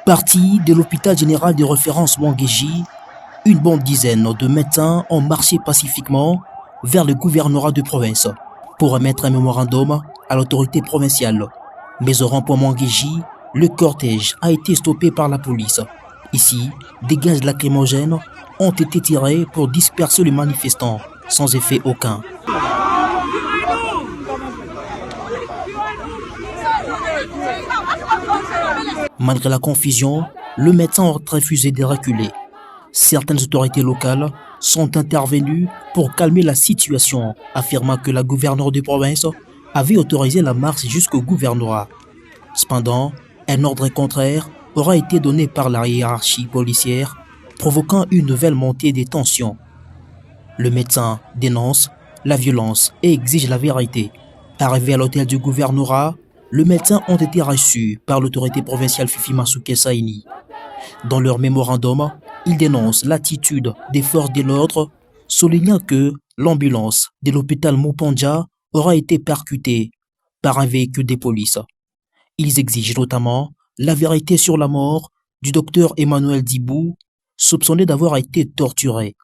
Parti de l'hôpital général de référence Wangeji, une bonne dizaine de médecins ont marché pacifiquement vers le gouvernorat de province pour émettre un mémorandum à l'autorité provinciale. Mais au rond-point Wangeji, le cortège a été stoppé par la police. Ici, des gaz lacrymogènes ont été tirés pour disperser les manifestants sans effet aucun. Malgré la confusion, le médecin a refusé de reculer. Certaines autorités locales sont intervenues pour calmer la situation, affirmant que la gouverneure de province avait autorisé la marche jusqu'au gouvernorat. Cependant, un ordre contraire aura été donné par la hiérarchie policière, provoquant une nouvelle montée des tensions. Le médecin dénonce la violence et exige la vérité. Arrivé à l'hôtel du gouvernorat, les médecins ont été reçus par l'autorité provinciale Fifi Masuke Saini. Dans leur mémorandum, ils dénoncent l'attitude des forces de l'ordre, soulignant que l'ambulance de l'hôpital Mupanja aura été percutée par un véhicule de police. Ils exigent notamment la vérité sur la mort du docteur Emmanuel Dibou, soupçonné d'avoir été torturé,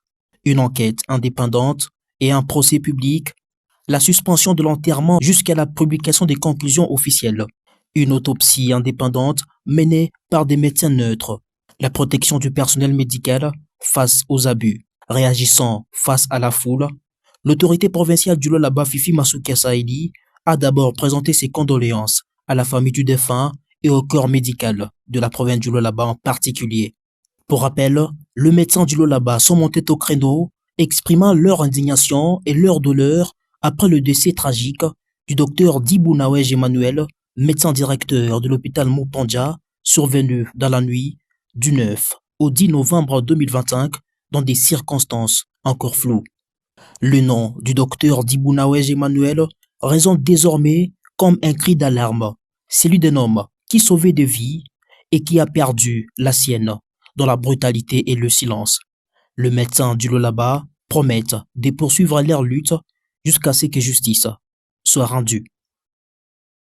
une enquête indépendante et un procès public, la suspension de l'enterrement jusqu'à la publication des conclusions officielles, une autopsie indépendante menée par des médecins neutres, la protection du personnel médical face aux abus. Réagissant face à la foule, l'autorité provinciale du Lualaba Fifi Masuke Saini a d'abord présenté ses condoléances à la famille du défunt et au corps médical de la province du Lualaba en particulier. Pour rappel, les médecins du Lualaba sont montés au créneau, exprimant leur indignation et leur douleur après le décès tragique du docteur Dibou Nawège Emmanuel, médecin directeur de l'hôpital Mupanja, survenu dans la nuit du 9 au 10 novembre 2025 dans des circonstances encore floues. Le nom du docteur Dibou Nawège Emmanuel résonne désormais comme un cri d'alarme, celui d'un homme qui sauvait des vies et qui a perdu la sienne dans la brutalité et le silence. Les médecins du Lualaba promettent de poursuivre leur lutte jusqu'à ce que justice soit rendue.